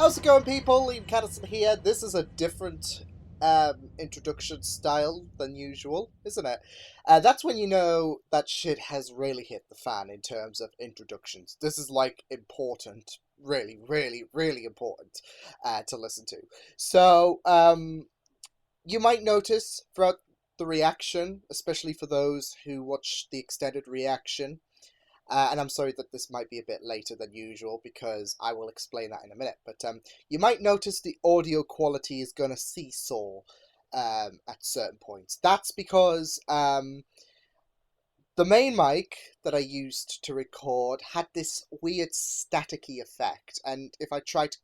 How's it going, people? Liam Catterson here. This is a different introduction style than usual, isn't it? That's when you know that shit has really hit the fan in terms of introductions. This is like important, really, really, really important to listen to. So, you might notice throughout the reaction, especially for those who watch the extended reaction, and I'm sorry that this might be a bit later than usual because I will explain that in a minute. But you might notice the audio quality is going to seesaw at certain points. That's because the main mic that I used to record had this weird staticky effect, and if I try to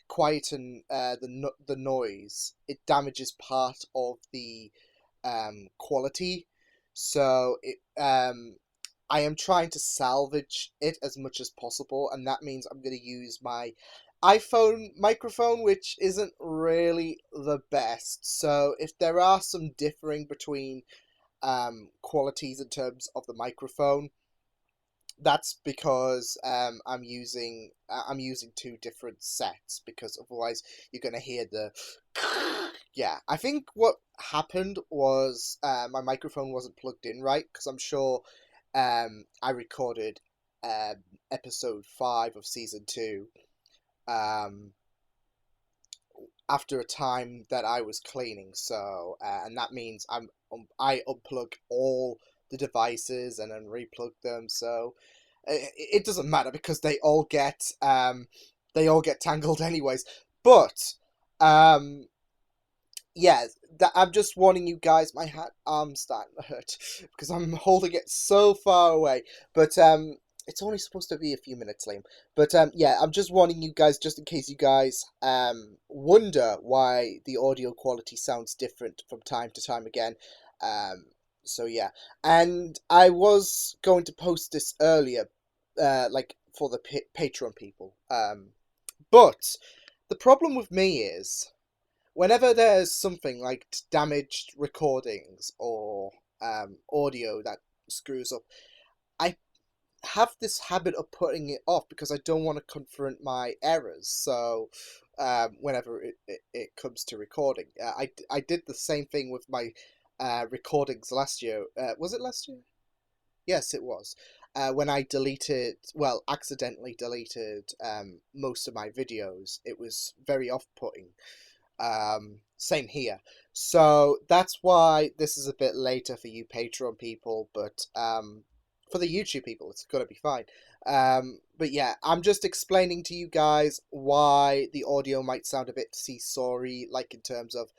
quieten the noise, it damages part of the quality. So I am trying to salvage it as much as possible, and that means I'm going to use my iPhone microphone, which isn't really the best. So if there are some differing between qualities in terms of the microphone, that's because I'm using two different sets, because otherwise you're going to hear the yeah. I think what happened was my microphone wasn't plugged in right, because I'm sure I recorded episode 5 of season 2 after a time that I was cleaning, so and that means I unplug all the devices and then replug them, so it doesn't matter because they all get tangled anyways. But yeah, I'm just warning you guys. My arm's starting to hurt because I'm holding it so far away. But it's only supposed to be a few minutes, Liam. But yeah, I'm just warning you guys, just in case you guys wonder why the audio quality sounds different from time to time again. So yeah, and I was going to post this earlier, like for the Patreon people. But the problem with me is, whenever there's something like damaged recordings or audio that screws up, I have this habit of putting it off because I don't want to confront my errors. So whenever it comes to recording, I did the same thing with my recordings last year. Was it last year? Yes, it was. When I accidentally deleted most of my videos, it was very off-putting. Same here. So that's why this is a bit later for you Patreon people, but for the YouTube people, it's gonna be fine. But yeah, I'm just explaining to you guys why the audio might sound a bit seesawy, like in terms of,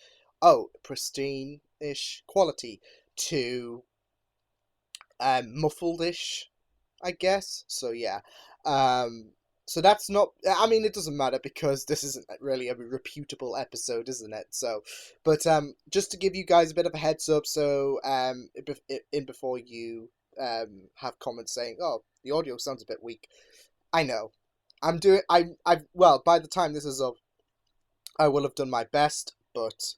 pristine-ish quality to muffled-ish, I guess. So yeah. So that's not, I mean, it doesn't matter because this isn't really a reputable episode, isn't it? So, but just to give you guys a bit of a heads up, so before you have comments saying, oh, the audio sounds a bit weak. I know. Well, by the time this is up, I will have done my best, but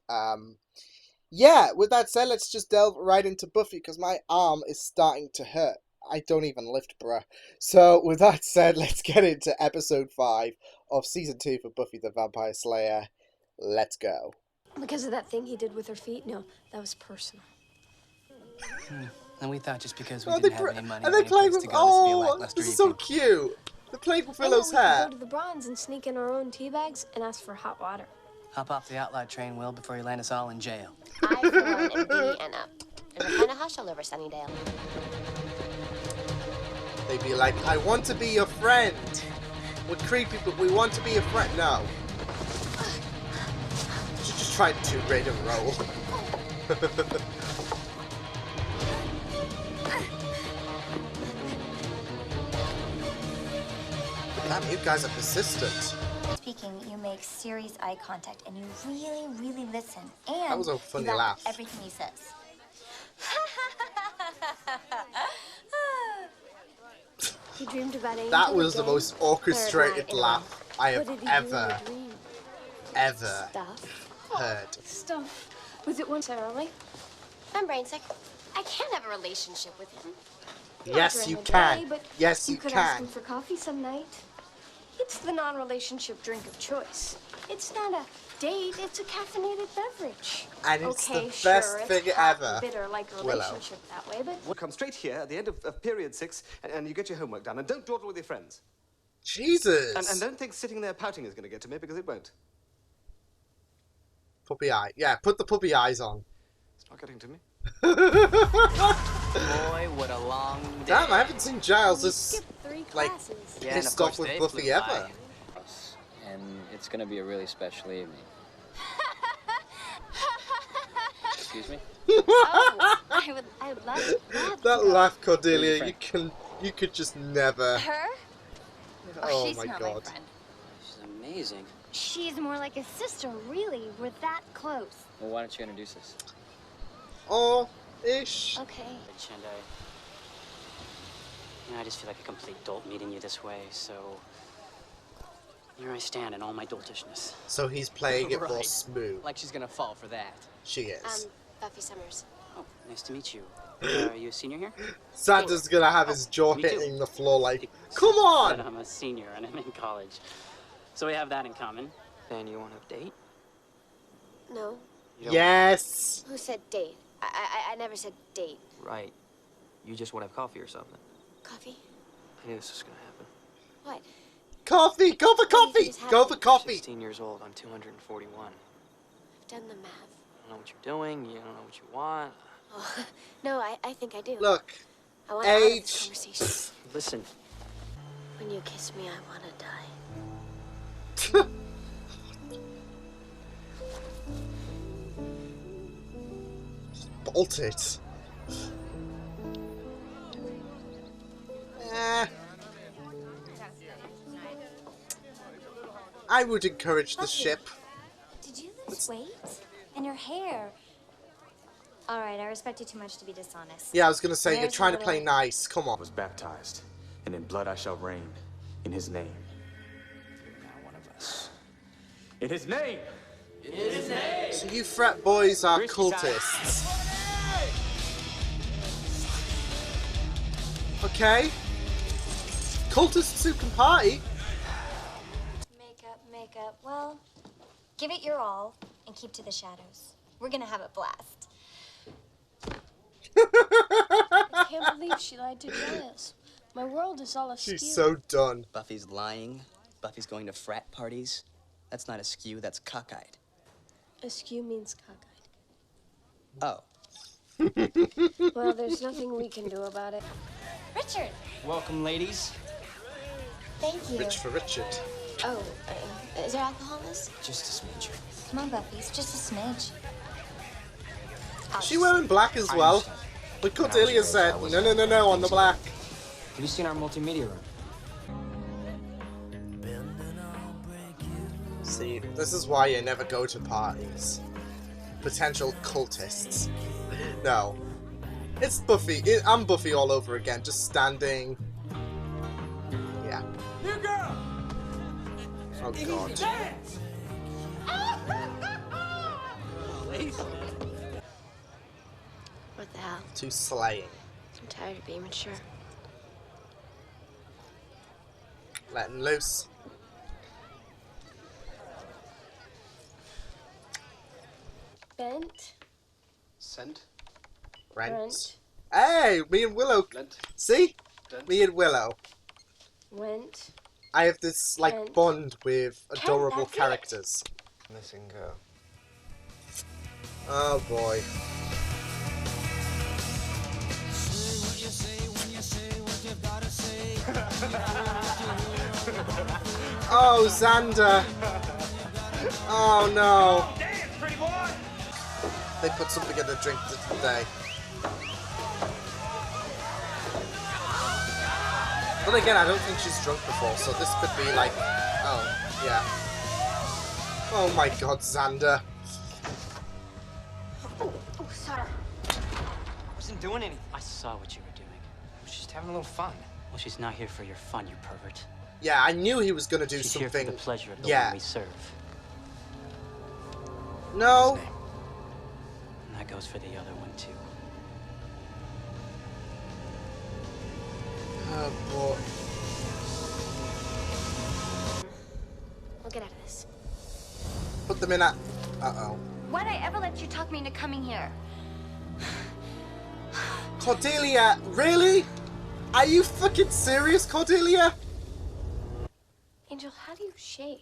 yeah, with that said, let's just delve right into Buffy, because my arm is starting to hurt. I don't even lift, bruh. So, with that said, let's get into episode 5 of season 2 for Buffy the Vampire Slayer. Let's go. Because of that thing he did with her feet? No, that was personal. And we thought just because we didn't have any money, and they playing with, this is so cute. They're playing with Willow's hair. We could go to the Bronze and sneak in our own tea bags and ask for hot water. Hop off the outlaw train, Will, before you land us all in jail. I, for one, am giddy and up. And we're kind of hush all over Sunnydale. They'd be like, I want to be your friend. We're creepy, but we want to be your friend. No. She's just trying to raid and roll. Damn, you guys are persistent. Speaking, you make serious eye contact and you really, really listen. And that was a funny you laugh. Everything he says. He dreamed about angels. That was the most orchestrated laugh I have ever heard. Stuff. Was it once early? I'm brain sick. I can't have a relationship with him. Yes, you can. Yes, you could can. ask him for coffee some night. It's the non-relationship drink of choice. It's not a date, it's a caffeinated beverage. And it's okay, the best sure, thing it's hot ever. and bitter like a Willow. relationship that way, but... We'll come straight here at the end of period 6, and you get your homework done. And don't dawdle with your friends. Jesus. And don't think sitting there pouting is going to get to me, because it won't. Puppy eye. Yeah, put the puppy eyes on. It's not getting to me. Boy, what a long day. Damn, I haven't seen Giles We this, skipped 3 like, classes. Yeah, and pissed of off course with they Buffy flew ever. by. And it's gonna be a really special evening. Excuse me? Oh, I would love That to. laugh, Cordelia, Who's your you could just never. Her? Oh she's my not god. my friend. She's amazing. She's more like a sister, really. We're that close. Well, why don't you introduce us? Oh, ish. Okay. And I just feel like a complete dolt meeting you this way, so here I stand in all my doltishness. So he's playing it more Right. smooth. Like she's gonna fall for that. She is. Buffy Summers. Oh, nice to meet you. Are you a senior here? Santa's gonna have his jaw me too. hitting the floor like, come on! But I'm a senior and I'm in college. So we have that in common. And you want to date? No. You don't? Yes! Who said date? I never said date. Right. You just want to have coffee or something. Coffee? I knew this was going to happen. What? Coffee! Go for What do coffee! you think is Go for happening? coffee! 16 years old. I'm 241. I've done the math. I don't know what you're doing. You don't know what you want. Oh, no, I think I do. Look, I want out of this age. conversation. Listen. When you kiss me, I want to die. Bolt it. I would encourage the Buffy. ship. Did you lose weight? And your hair? All right, I respect you too much to be dishonest. Yeah, I was gonna say, you're There's trying to a play little- nice. Come on. was baptized, and in blood I shall reign. In his name. You're now one of us. In his name! So you frat boys are Risky time. cultists. Okay. Cultists who can party. Makeup. Well, give it your all and keep to the shadows. We're gonna have a blast. I can't believe she lied to Giles. My world is all askew. She's so done. Buffy's lying. Buffy's going to frat parties. That's not askew, that's cockeyed. Askew means cockeyed. Oh. Well, there's nothing we can do about it. Richard, Welcome, ladies. thank you. Rich for Richard. Oh, is there alcohol in this? Just a smidge. Come on, Buffy. It's just a smidge. Is she wearing black as well? But Cordelia said, no, on the black. Have you seen our multimedia room? See, this is why you never go to parties. Potential cultists. No. It's Buffy. I'm Buffy all over again, just standing. Yeah. Here, girl! Oh god. Dance! What the hell? To slaying. I'm tired of being mature. Letting loose. Bent. Sent. Rent. Rent. Hey, me and Willow. Lent. See? Dent. Me and Willow. Went. I have this, like, Rent. bond with adorable that's it. characters. Missing girl. Oh boy. Oh, Xander. Oh no. Dance, pretty boy! They put something in the drink today. But again, I don't think she's drunk before, so this could be like... Oh, yeah. Oh my god, Xander. Oh, sorry. I wasn't doing anything. I saw what you were doing. I was just having a little fun. Well, she's not here for your fun, you pervert. Yeah, I knew he was gonna do She's something... here for the pleasure of the Yeah. one we serve. No. And that goes for the other one, too. Oh boy. get out of this. Put them in a... Uh-oh. Why'd I ever let you talk me into coming here? Cordelia, really? Are you fucking serious, Cordelia? Angel, how do you shave?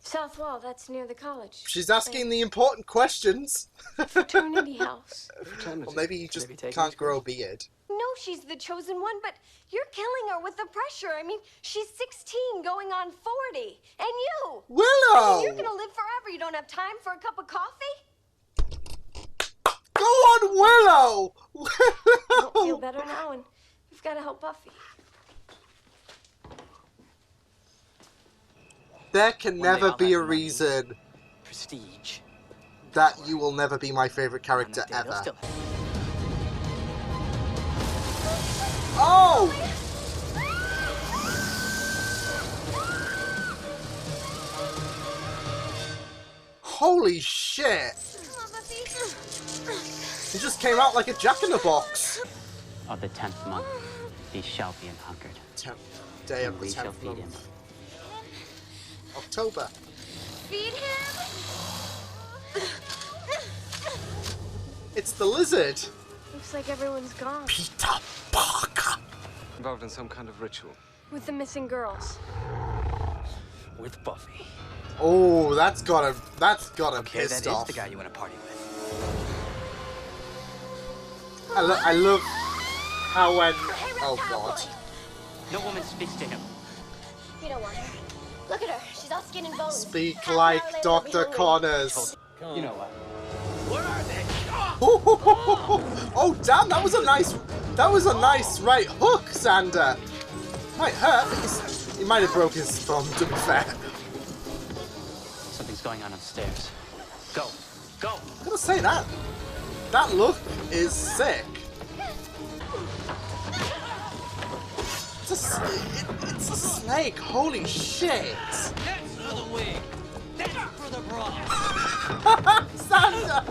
South Wall, that's near the college. She's asking the important questions. Fraternity house. Well, maybe you just Maybe take can't these grow a beard. No, she's the chosen one, but you're killing her with the pressure. I mean, she's 16 going on 40. And you! Willow! I mean, you're gonna live forever. You don't have time for a cup of coffee? Go on, Willow! I don't feel Willow! better now, and we've got to help Buffy. There can One day never I'll be a have money, reason prestige. that you will never be my favorite On character that day, they'll ever. still- Oh! Holy shit! Come on, Buffy. He just came out like a jack-in-the-box. Of the 10th month, he shall be hungered. 10th day of And the we shall 10th feed him. month. October. Feed him. It's the lizard. Looks like everyone's gone. Peter Parker. Involved in some kind of ritual. With the missing girls. With Buffy. Oh, that's got him Okay, pissed that is off. the guy you want to party with. I love how when... Hey, Oh, Reptile God. boy. No woman speaks to him. You don't want her. Look at her. She's all skin and bones. Speak Half an like hour later, Dr. we'll be hungry. Connors. You know what? Oh, damn, that was a nice right hook, Xander. Might hurt, but he might have broke his thumb, to be fair. Something's going on upstairs. Go. Go. I'm gonna say that. That look is sick. It's a snake, holy shit. That's for the wig. That's for the bra. Xander!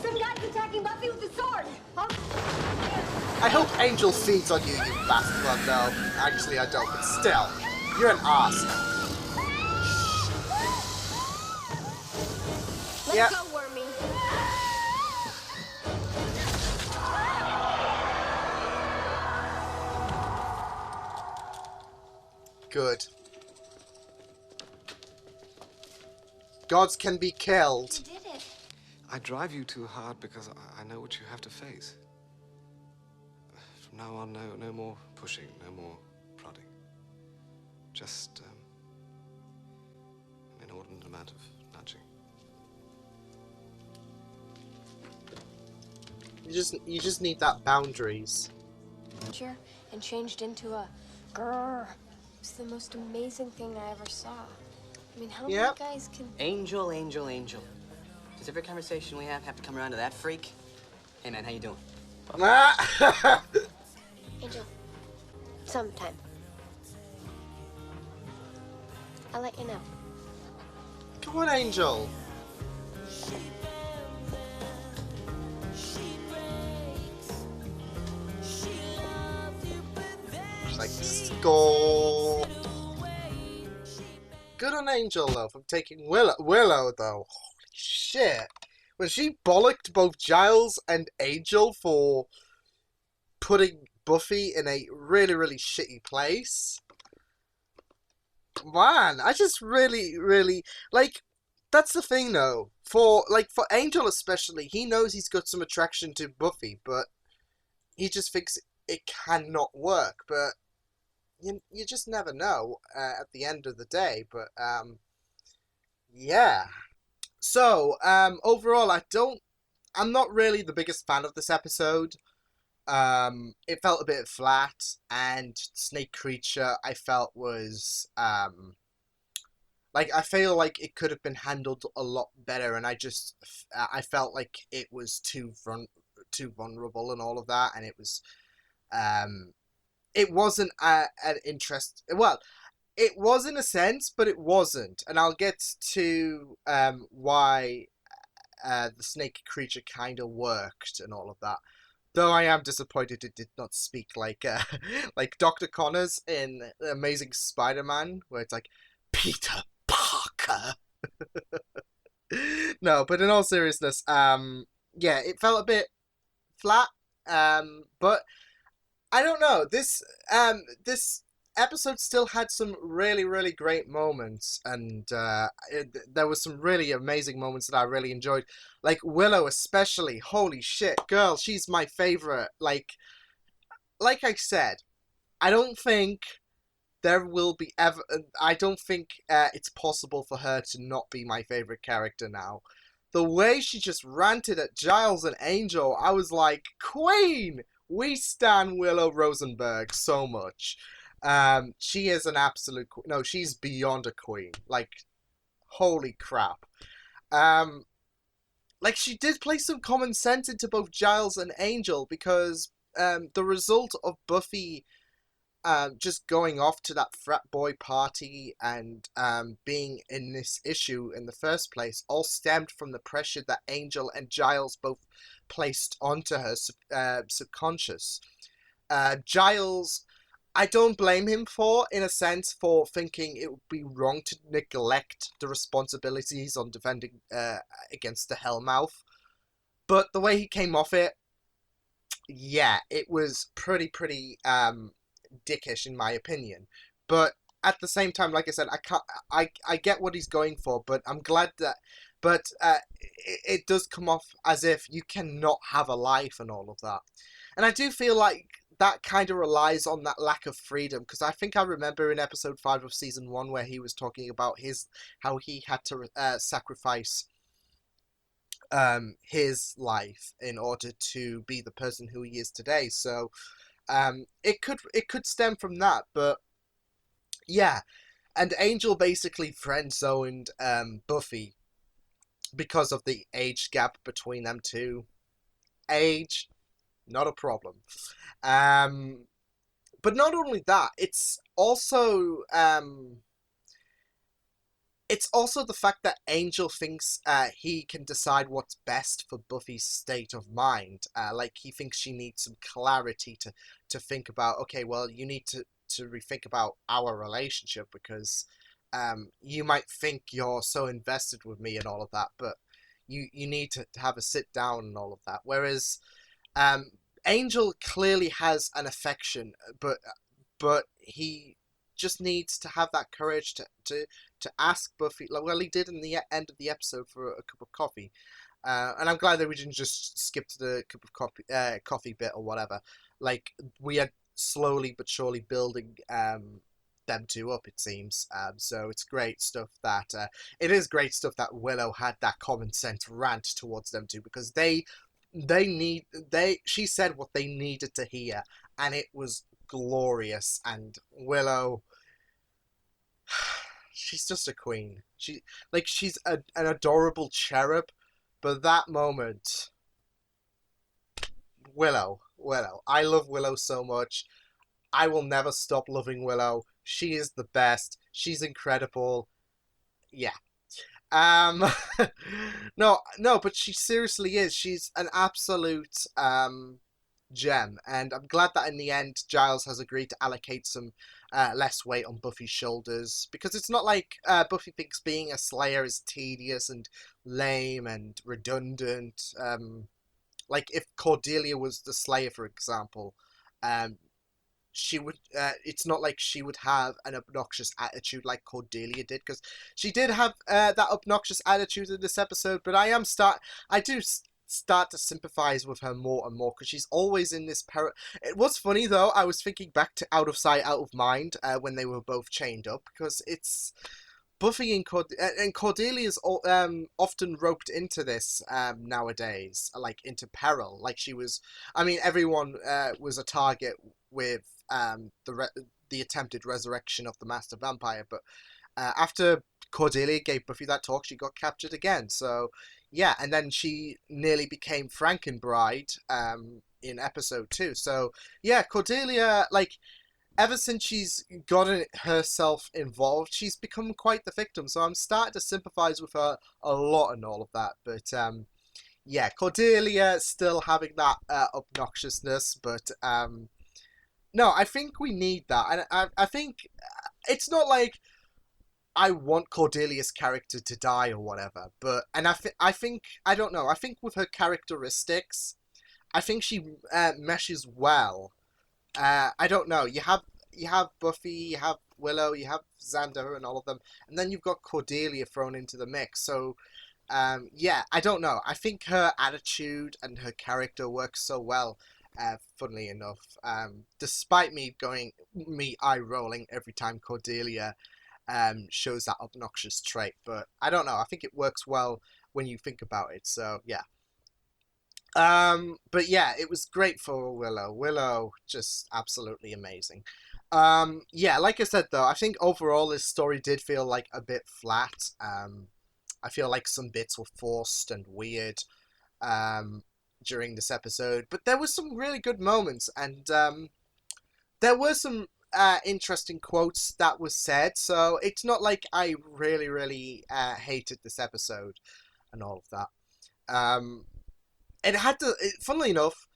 Some guy's attacking Buffy with a sword. Huh? I hope Angel feeds on you, you bastard. Well, no, actually I don't, but still. You're an arse. Let's Yeah. go, Wormy. Good. Gods can be killed. You did it. I drive you too hard because I know what you have to face. From now on, no more pushing, no more prodding. Just an inordinate amount of nudging. You just need that boundaries. And changed into a grrr. It's the most amazing thing I ever saw. I mean, how Yep. many guys can... Angel, Angel, Angel. Does every conversation we have to come around to that freak? Hey man, how you doing? Angel, sometime. I'll let you know. Come on, Angel. She's like, score. Good on Angel, though, for taking Willow, though. Holy shit. When she bollocked both Giles and Angel for putting Buffy in a really, really shitty place. Man, I just really, like, that's the thing, though. For Angel especially, he knows he's got some attraction to Buffy, but he just thinks it cannot work. But you just never know at the end of the day. But, yeah. So, overall, I'm not really the biggest fan of this episode. It felt a bit flat, and Snake Creature I felt was, I feel like it could have been handled a lot better, and I felt like it was too vulnerable and all of that, and it was, it wasn't an interest, well, it was in a sense, but it wasn't, and I'll get to, why, the Snake Creature kind of worked and all of that. Though I am disappointed it did not speak like like Dr. Connors in Amazing Spider-Man, where it's like, Peter Parker. No, but in all seriousness, yeah, it felt a bit flat, but I don't know. This episode still had some really, really great moments, and there was some really amazing moments that I really enjoyed. Like Willow, especially. Holy shit, girl, she's my favorite. Like I said, I don't think there will be ever. I don't think it's possible for her to not be my favorite character now. The way she just ranted at Giles and Angel, I was like, Queen! We stan Willow Rosenberg so much. She is an absolute... No, she's beyond a queen. Like, holy crap. Like, she did play some common sense into both Giles and Angel, because the result of Buffy just going off to that frat boy party and being in this issue in the first place all stemmed from the pressure that Angel and Giles both placed onto her subconscious. Giles, I don't blame him in a sense, for thinking it would be wrong to neglect the responsibilities on defending against the Hellmouth. But the way he came off it, yeah, it was pretty dickish in my opinion. But at the same time, like I said, I get what he's going for, but I'm glad that it does come off as if you cannot have a life and all of that. And I do feel like that kind of relies on that lack of freedom, because I think I remember in episode 5 of season 1 where he was talking about how he had to sacrifice his life in order to be the person who he is today. So it could stem from that, but yeah. And Angel basically friend-zoned Buffy because of the age gap between them two. Age, not a problem. But not only that, it's also the fact that Angel thinks he can decide what's best for Buffy's state of mind. Like, he thinks she needs some clarity to think about, okay, well, you need to rethink about our relationship, because you might think you're so invested with me and all of that, but you need to have a sit down and all of that. Whereas Angel clearly has an affection, but he just needs to have that courage to ask Buffy. Well, he did in the end of the episode for a cup of coffee, and I'm glad that we didn't just skip to the cup of coffee bit or whatever. Like, we are slowly but surely building them two up, it seems. So it's great stuff that it is great stuff that Willow had that common sense rant towards them two, because she said what they needed to hear, and it was glorious. And Willow, she's just a queen. She's an adorable cherub, but that moment, Willow, I love Willow so much. I will never stop loving Willow. She is the best. She's incredible. Yeah. No, but she seriously is. She's an absolute gem, and I'm glad that in the end Giles has agreed to allocate some less weight on Buffy's shoulders, because it's not like Buffy thinks being a Slayer is tedious and lame and redundant. Like, if Cordelia was the Slayer, for example, she would. It's not like she would have an obnoxious attitude like Cordelia did, because she did have that obnoxious attitude in this episode. But I do start to sympathize with her more and more, because she's always in this What's funny though, I was thinking back to Out of Sight, Out of Mind, when they were both chained up, because it's Buffy and Cordelia's often roped into this nowadays, like into peril. Like, she was, I mean, everyone was a target with the attempted resurrection of the Master Vampire, but after Cordelia gave Buffy that talk, she got captured again. So yeah, and then she nearly became Frankenbride in episode 2. So yeah, Cordelia, like, ever since she's gotten herself involved, she's become quite the victim. So I'm starting to sympathize with her a lot and all of that. But yeah, Cordelia still having that obnoxiousness, but no, I think we need that, and I think it's not like I want Cordelia's character to die or whatever, but and I think I don't know. I think with her characteristics, I think she meshes well. I don't know. You have Buffy, you have Willow, you have Xander, and all of them, and then you've got Cordelia thrown into the mix. So yeah, I don't know. I think her attitude and her character works so well. Funnily enough, despite me eye rolling every time Cordelia shows that obnoxious trait, but I don't know. I think it works well when you think about it. So yeah. But yeah, it was great for Willow. Willow, just absolutely amazing. Yeah, like I said though, I think overall this story did feel like a bit flat. I feel like some bits were forced and weird um, during this episode, but there was some really good moments, and there were some interesting quotes that was said. So it's not like I really, really hated this episode and all of that. Um, funnily enough,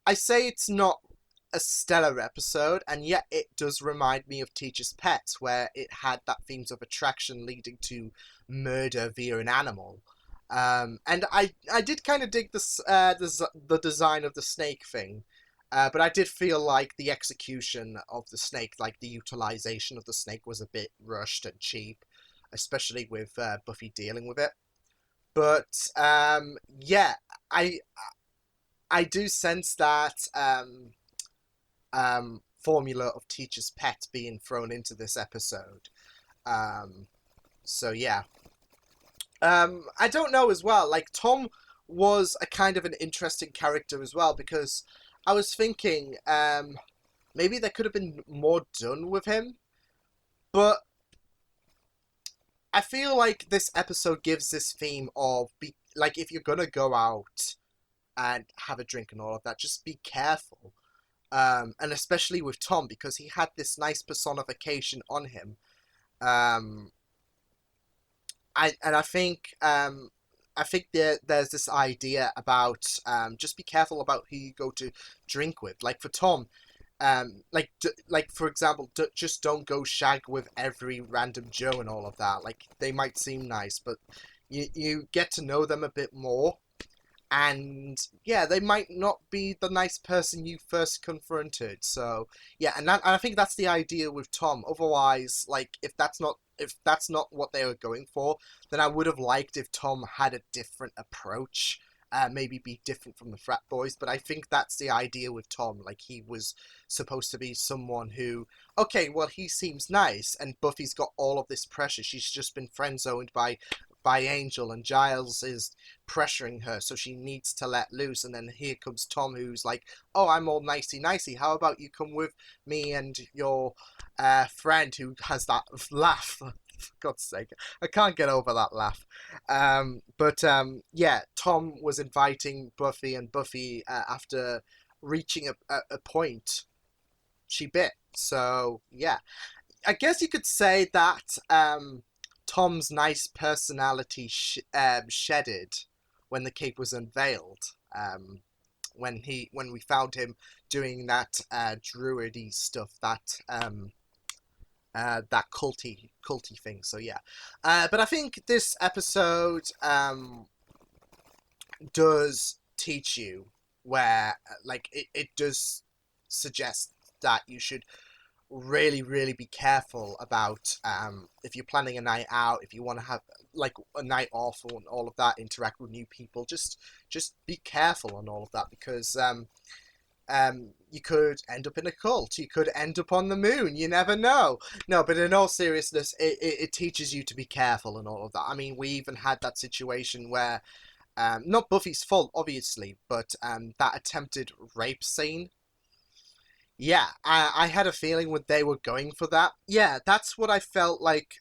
I say it's not a stellar episode, and yet it does remind me of Teacher's Pet, where it had that themes of attraction leading to murder via an animal. And I did kind of dig the design of the snake thing, but I did feel like the execution of the snake, like the utilization of the snake, was a bit rushed and cheap, especially with Buffy dealing with it. But yeah, I I do sense that formula of Teacher's Pet being thrown into this episode. Um, so yeah, I don't know as well. Like Tom was a kind of an interesting character as well, because I was thinking maybe there could have been more done with him, but I feel like this episode gives this theme of like if you're gonna go out and have a drink and all of that, just be careful. And especially with Tom, because he had this nice personification on him. Um, I think there's this idea about just be careful about who you go to drink with. Like for Tom, like for example, just don't go shag with every random Joe and all of that. Like they might seem nice, but you get to know them a bit more, and yeah, they might not be the nice person you first confronted. So yeah, and I think that's the idea with Tom. Otherwise, like if that's not what they were going for, then I would have liked if Tom had a different approach. Maybe be different from the frat boys, but I think that's the idea with Tom. Like he was supposed to be someone who, okay, well he seems nice, and Buffy's got all of this pressure. She's just been friend zoned by Angel, and Giles is pressuring her, so she needs to let loose. And then here comes Tom, who's like, "Oh, I'm all nicey nicey. How about you come with me and your friend who has that laugh?" For God's sake, I can't get over that laugh. But yeah, Tom was inviting Buffy, and Buffy, after reaching a point, she bit. So yeah, I guess you could say that Tom's nice personality shedded when the cape was unveiled. When we found him doing that druidy stuff, that culty thing. So yeah, but I think this episode does teach you where like it does suggest that you should really, really be careful about if you're planning a night out, if you want to have like a night off and all of that, interact with new people, just be careful on all of that, because you could end up in a cult, you could end up on the moon, you never know. No, but in all seriousness, it teaches you to be careful and all of that. I mean, we even had that situation where not Buffy's fault obviously, but that attempted rape scene. Yeah, I had a feeling when they were going for that. Yeah, that's what I felt like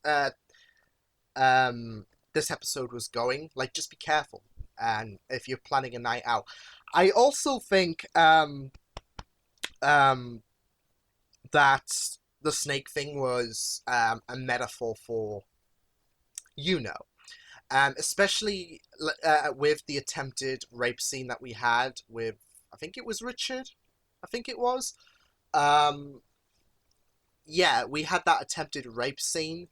this episode was going. Like, just be careful, and if you're planning a night out. I also think um, that the snake thing was a metaphor for, you know. especially with the attempted rape scene that we had with, I think it was Richard. I think it was. Yeah, we had that attempted rape scene.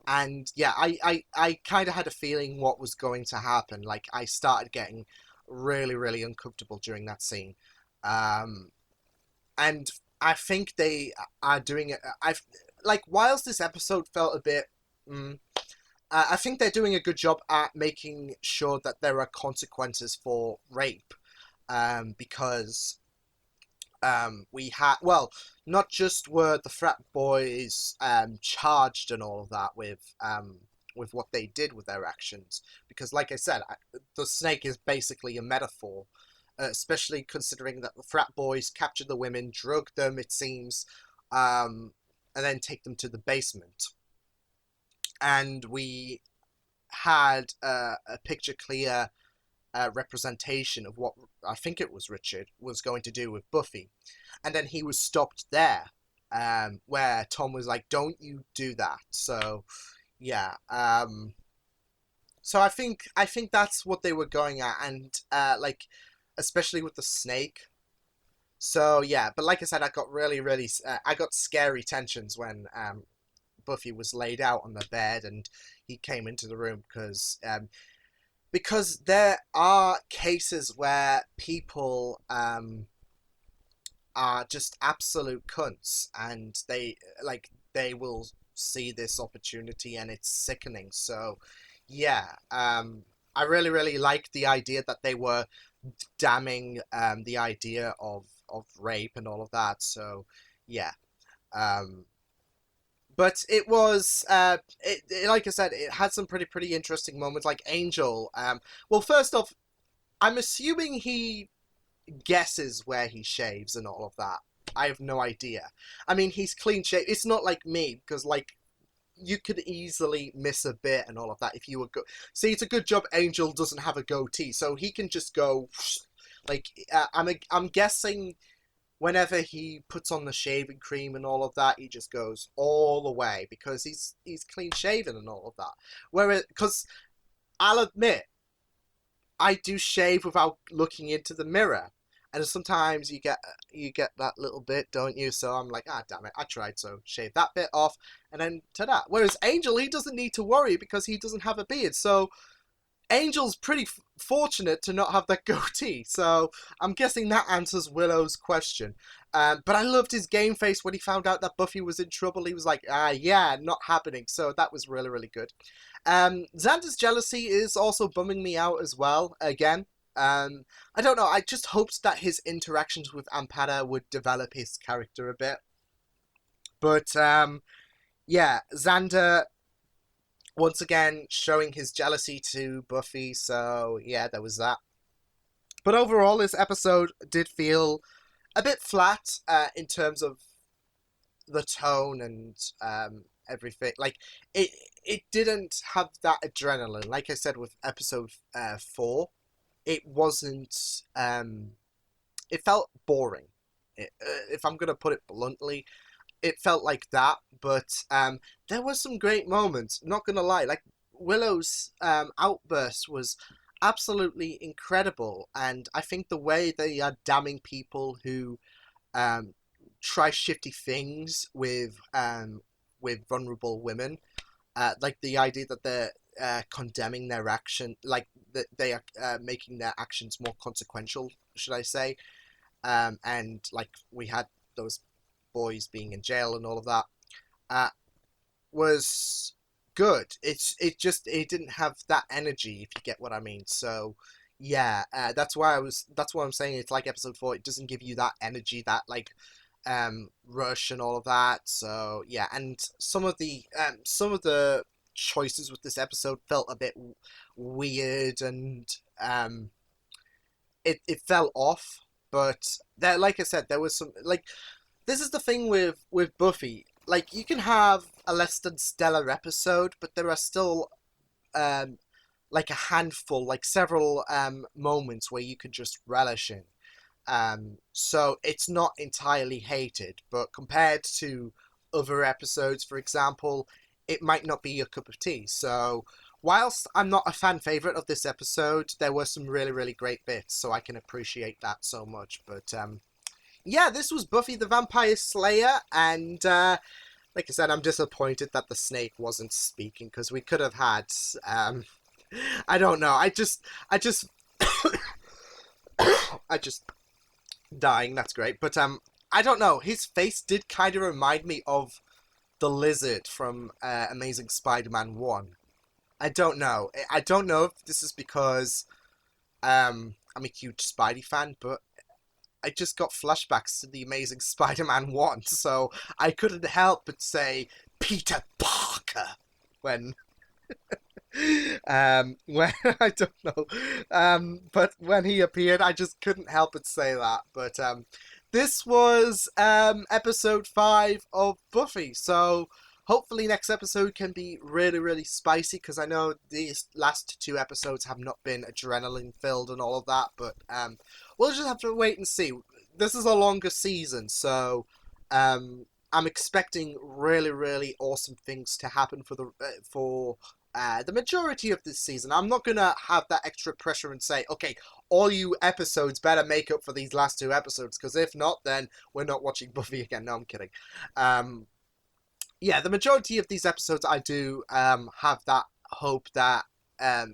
And yeah, I kind of had a feeling what was going to happen. Like, I started getting really, really uncomfortable during that scene. Um, and I think they are doing it. Whilst this episode felt a bit. I think they're doing a good job at making sure that there are consequences for rape. Because we had, well, not just were the frat boys charged and all of that with what they did with their actions, because like I said, the snake is basically a metaphor, especially considering that the frat boys captured the women, drug them, it seems, and then take them to the basement. And we had a picture clear representation of what I think it was Richard was going to do with Buffy, and then he was stopped there, where Tom was like, "Don't you do that." So, yeah. So I think that's what they were going at, and like, especially with the snake. So yeah, but like I said, I got really, really, I got scary tensions when Buffy was laid out on the bed and he came into the room because there are cases where people are just absolute cunts, and they will see this opportunity, and it's sickening. So yeah, I really, really like the idea that they were damning the idea of rape and all of that. So yeah. um but it was, like I said, it had some pretty interesting moments, like Angel. Well, first off, I'm assuming he guesses where he shaves and all of that. I have no idea. I mean, he's clean shaved. It's not like me, because like you could easily miss a bit and all of that if you were see, it's a good job Angel doesn't have a goatee, so he can just go like, I'm guessing whenever he puts on the shaving cream and all of that, he just goes all the way, because he's clean shaven and all of that. Whereas, because I'll admit, I do shave without looking into the mirror, and sometimes you get that little bit, don't you? So I'm like, damn it, I tried. So shave that bit off, and then ta-da. Whereas Angel, he doesn't need to worry because he doesn't have a beard. So Angel's pretty fortunate to not have that goatee, so I'm guessing that answers Willow's question. But I loved his game face when he found out that Buffy was in trouble. He was like, yeah, not happening. So that was really, really good. Xander's jealousy is also bumming me out as well, again. I don't know, I just hoped that his interactions with Ampata would develop his character a bit. But, yeah, Xander once again showing his jealousy to Buffy, so yeah, there was that. But overall, this episode did feel a bit flat in terms of the tone and everything. Like, it didn't have that adrenaline. Like I said with episode 4, it wasn't. It felt boring. If I'm gonna put it bluntly, it felt like that, but there were some great moments, not gonna lie. Like, Willow's outburst was absolutely incredible, and I think the way they are damning people who try shifty things with vulnerable women, like the idea that they're condemning their action, like that they are making their actions more consequential, should I say. And like, we had those boys being in jail and all of that, was good. It didn't have that energy, if you get what I mean. So yeah, that's what I'm saying. It's like episode 4. It doesn't give you that energy, that like rush and all of that. So yeah, and some of the choices with this episode felt a bit weird, and it fell off. But there, like I said, there was some, like, this is the thing with Buffy. Like, you can have a less than stellar episode, but there are still like a handful, like several moments where you could just relish in. So it's not entirely hated, but compared to other episodes, for example, it might not be your cup of tea. So whilst I'm not a fan favorite of this episode, there were some really, really great bits, so I can appreciate that so much. But yeah, this was Buffy the Vampire Slayer, and like I said, I'm disappointed that the snake wasn't speaking, because we could have had, I don't know, I just dying, that's great, but I don't know, his face did kind of remind me of the lizard from Amazing Spider-Man 1. I don't know if this is because I'm a huge Spidey fan, but I just got flashbacks to the Amazing Spider-Man 1, so I couldn't help but say Peter Parker when when I don't know, but when he appeared, I just couldn't help but say that. But this was episode 5 of Buffy, so hopefully next episode can be really, really spicy, because I know these last 2 episodes have not been adrenaline filled and all of that, but we'll just have to wait and see. This is a longer season, so I'm expecting really, really awesome things to happen for the majority of this season. I'm not gonna have that extra pressure and say, okay, all you episodes better make up for these last 2 episodes, because if not, then we're not watching Buffy again. No, I'm kidding. Yeah, the majority of these episodes, I do have that hope that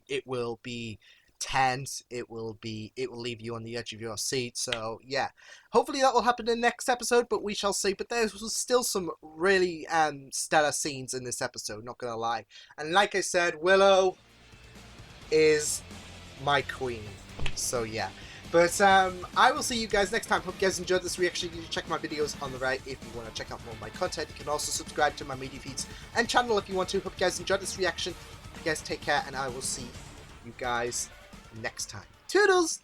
it will be tense, it will leave you on the edge of your seat. So yeah, hopefully that will happen in the next episode, but we shall see. But there was still some really stellar scenes in this episode, not gonna lie. And like I said, Willow is my queen. So yeah. But I will see you guys next time. Hope you guys enjoyed this reaction. You can check my videos on the right if you want to check out more of my content. You can also subscribe to my media feeds and channel if you want to. Hope you guys enjoyed this reaction. You guys take care, and I will see you guys next time. Toodles!